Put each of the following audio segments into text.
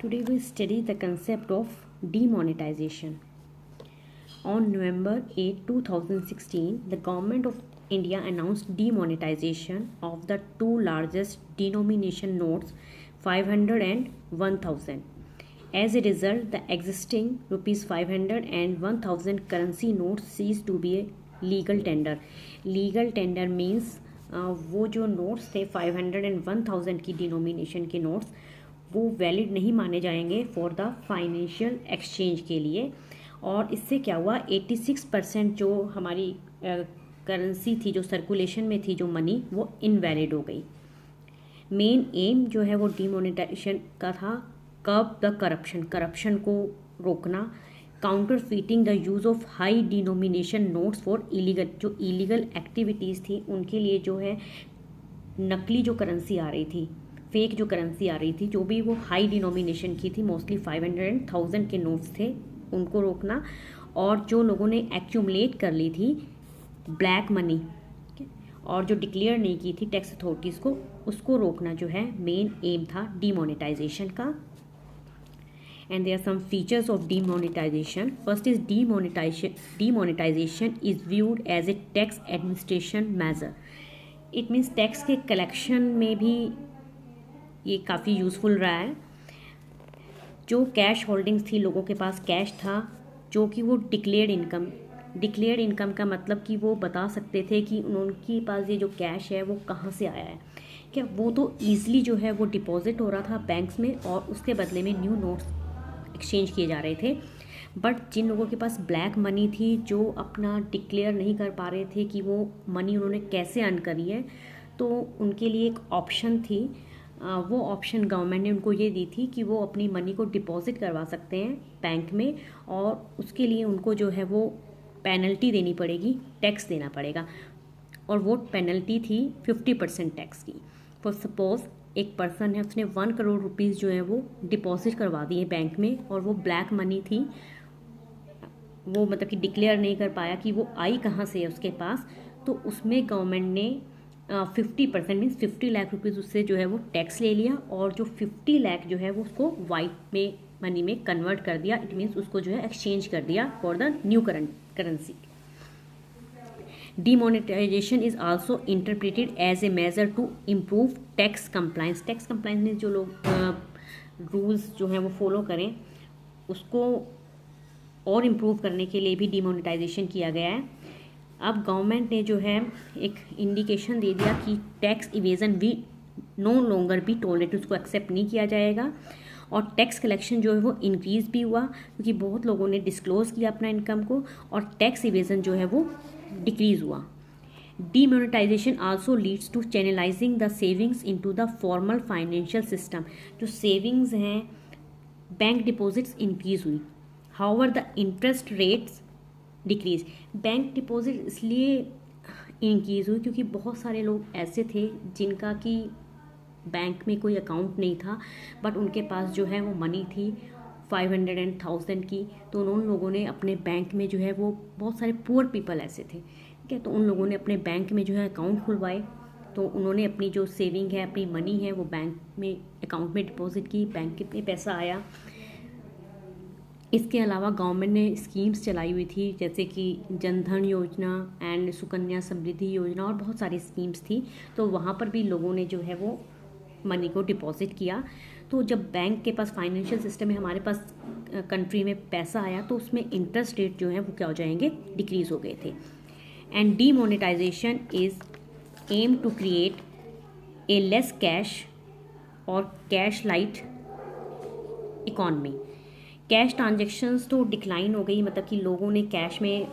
Today we study the concept of demonetization. On November 8, 2016, the government of India announced demonetization of the two largest denomination notes, 500 and 1000. As a result, the existing rupees 500 and 1000 currency notes ceased to be a legal tender. Legal tender means वो जो notes थे 500 and 1000 की denomination के notes वो valid नहीं माने जाएंगे for the financial exchange के लिए। और इससे क्या हुआ, 86% जो हमारी करेंसी थी, जो सर्कुलेशन में थी, जो मनी, वो इनवैलिड हो गई। मेन एम जो है वो डिमोनेटाइजेशन का था, कर्ब द करप्शन को रोकना, counter fitting the use of high denomination notes for illegal, जो इलीगल एक्टिविटीज़ थी उनके लिए जो है नकली जो करेंसी आ रही थी, फेक जो करेंसी आ रही थी, जो भी वो हाई डिनोमिनेशन की थी, मोस्टली 500 एंड 1000 के नोट्स थे, उनको रोकना। और जो लोगों ने एक्यूमुलेट कर ली थी ब्लैक मनी और जो डिक्लेयर नहीं की थी टैक्स अथॉरिटीज़ को, उसको रोकना जो है मेन एम था डिमोनेटाइजेशन का। And there are some features of demonetization. First is demonetization is viewed as a tax administration measure. It means tax के कलेक्शन में भी ये काफ़ी यूज़फुल रहा है। जो कैश होल्डिंग्स थी, लोगों के पास कैश था, जो कि वो डिक्लेयर्ड इनकम का मतलब कि वो बता सकते थे कि उनके पास ये जो कैश है वो कहाँ से आया है, क्या वो तो ईजिली जो है वो डिपॉजिट हो रहा था बैंक्स में और उसके बदले में न्यू नोट्स एक्सचेंज किए जा रहे थे। बट जिन लोगों के पास ब्लैक मनी थी, जो अपना डिक्लेयर नहीं कर पा रहे थे कि वो मनी उन्होंने कैसे अर्न करी है, तो उनके लिए एक ऑप्शन थी। वो ऑप्शन गवर्नमेंट ने उनको ये दी थी कि वो अपनी मनी को डिपॉजिट करवा सकते हैं बैंक में, और उसके लिए उनको जो है वो पेनल्टी देनी पड़ेगी, टैक्स देना पड़ेगा। और वो पेनल्टी थी 50% टैक्स की। फॉर सपोज एक पर्सन है, उसने 1 करोड़ रुपीज़ जो है वो डिपॉजिट करवा दिए बैंक में, और वो ब्लैक मनी थी, वो मतलब कि डिक्लेयर नहीं कर पाया कि वो आई कहाँ से है उसके पास, तो उसमें गवर्नमेंट ने 50% मीन्स 50 लाख रुपीज़ उससे जो है वो टैक्स ले लिया, और जो 50 लाख जो है वो उसको वाइट में मनी में कन्वर्ट कर दिया। इट मीन्स उसको जो है एक्सचेंज कर दिया for the new currency. Demonetization is also interpreted as a measure to improve tax compliance. Tax compliance में जो लोग रूल्स जो हैं वो फॉलो करें, उसको और इम्प्रूव करने के लिए भी डिमोनेटाइजेशन किया गया है। अब गवर्नमेंट ने जो है एक इंडिकेशन दे दिया कि टैक्स इवेजन भी नो लॉन्गर भी टॉलरेट, उसको एक्सेप्ट नहीं किया जाएगा। और टैक्स कलेक्शन जो है वो इंक्रीज़ भी हुआ, क्योंकि बहुत लोगों ने डिस्क्लोज़ किया अपना इनकम को, और टैक्स इवेजन जो है वो डिक्रीज़ हुआ। Demonetisation also leads to channelising the savings into the formal financial system. जो सेविंग्स हैं, बैंक डिपॉजिट्स इंक्रीज़ हुई, however the interest rates decrease. Bank deposit इसलिए इंक्रीज़ हुई क्योंकि बहुत सारे लोग ऐसे थे जिनका कि बैंक में कोई अकाउंट नहीं था, बट उनके पास जो है वो मनी थी 500 एंड 1000 की, तो उन लोगों ने अपने बैंक में जो है वो, बहुत सारे पुअर पीपल ऐसे थे, ठीक है, तो उन लोगों ने अपने बैंक में जो है अकाउंट खुलवाए, तो उन्होंने अपनी जो सेविंग है, अपनी मनी है, वो बैंक में अकाउंट में डिपॉजिट की, बैंक में पैसा आया। इसके अलावा गवर्नमेंट ने स्कीम्स चलाई हुई थी, जैसे कि जनधन योजना एंड सुकन्या समृद्धि योजना, और बहुत सारी स्कीम्स थी, तो वहाँ पर भी लोगों ने जो है वो मनी को डिपॉजिट किया। तो जब बैंक के पास फाइनेंशियल सिस्टम में हमारे पास कंट्री में पैसा आया, तो उसमें इंटरेस्ट रेट जो है वो क्या हो जाएंगे, डिक्रीज हो गए थे। And demonetisation is aim to create a less cash और cash light economy. Cash transactions तो डिक्लाइन हो गई, मतलब कि लोगों ने कैश में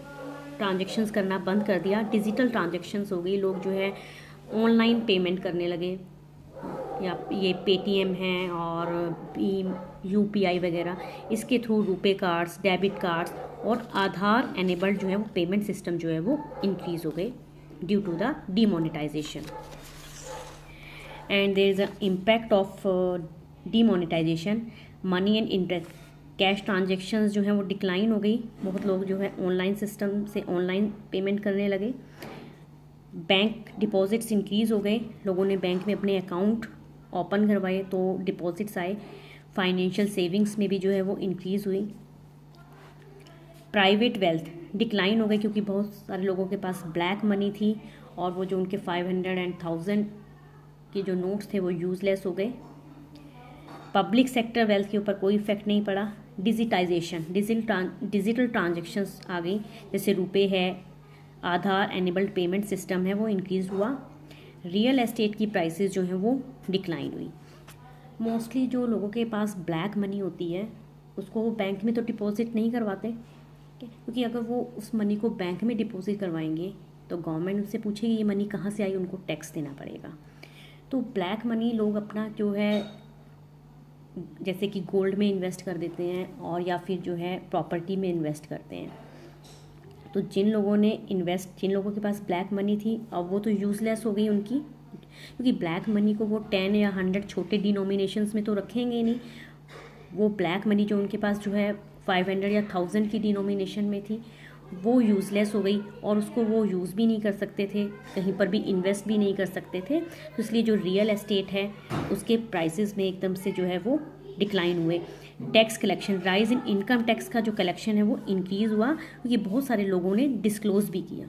ट्रांजेक्शन्स करना बंद कर दिया, डिजिटल ट्रांजेक्शन्स हो गई, लोग जो है ऑनलाइन पेमेंट करने लगे, या ये पेटीएम है और भीम यूपीआई वगैरह, इसके through RuPay cards, debit cards और आधार एनेबल्ड जो है वो पेमेंट सिस्टम जो है वो इंक्रीज़ हो गए due to the demonetisation. And there is a impact of demonetisation, money and interest, cash transactions जो हैं वो डिक्लाइन हो गई, बहुत लोग जो है ऑनलाइन सिस्टम से ऑनलाइन पेमेंट करने लगे, बैंक डिपॉजिट्स इंक्रीज़ हो गए, लोगों ने बैंक में अपने अकाउंट ओपन करवाए तो डिपॉजिट्स आए, फाइनेंशियल सेविंग्स में भी जो है वो इंक्रीज़ हुई। प्राइवेट वेल्थ डिक्लाइन हो गई क्योंकि बहुत सारे लोगों के पास ब्लैक मनी थी और वो जो उनके 500 एंड 1000 के जो नोट्स थे वो यूज़लेस हो गए। पब्लिक सेक्टर वेल्थ के ऊपर कोई इफेक्ट नहीं पड़ा। डिजिटाइजेशन डिजिटल ट्रांजेक्शन्स आ गई, जैसे रुपए है, आधार एनेबल्ड पेमेंट सिस्टम है, वो इंक्रीज़ हुआ। रियल एस्टेट की प्राइसेस जो हैं वो डिक्लाइन हुई। मोस्टली जो लोगों के पास ब्लैक मनी होती है उसको वो बैंक में तो डिपॉजिट नहीं करवाते, क्योंकि अगर वो उस मनी को बैंक में डिपॉजिट करवाएंगे तो गवर्नमेंट उनसे पूछेगी ये मनी कहाँ से आई, उनको टैक्स देना पड़ेगा। तो ब्लैक मनी लोग अपना जो है जैसे कि गोल्ड में इन्वेस्ट कर देते हैं और या फिर जो है प्रॉपर्टी में इन्वेस्ट करते हैं। तो जिन लोगों के पास ब्लैक मनी थी अब वो तो यूज़लेस हो गई उनकी, क्योंकि ब्लैक मनी को वो 10 या 100 छोटे डिनोमिनेशंस में तो रखेंगे नहीं। वो ब्लैक मनी जो उनके पास जो है 500 या 1000 की डिनोमिनेशन में थी वो यूज़लेस हो गई और उसको वो यूज़ भी नहीं कर सकते थे, कहीं पर भी इन्वेस्ट भी नहीं कर सकते थे। तो इसलिए जो रियल एस्टेट है उसके प्राइसेस में एकदम से जो है वो डिक्लाइन हुए। Tax collection, rise in income tax का जो कलेक्शन है वो इंक्रीज़ हुआ क्योंकि बहुत सारे लोगों ने डिस्क्लोज़ भी किया।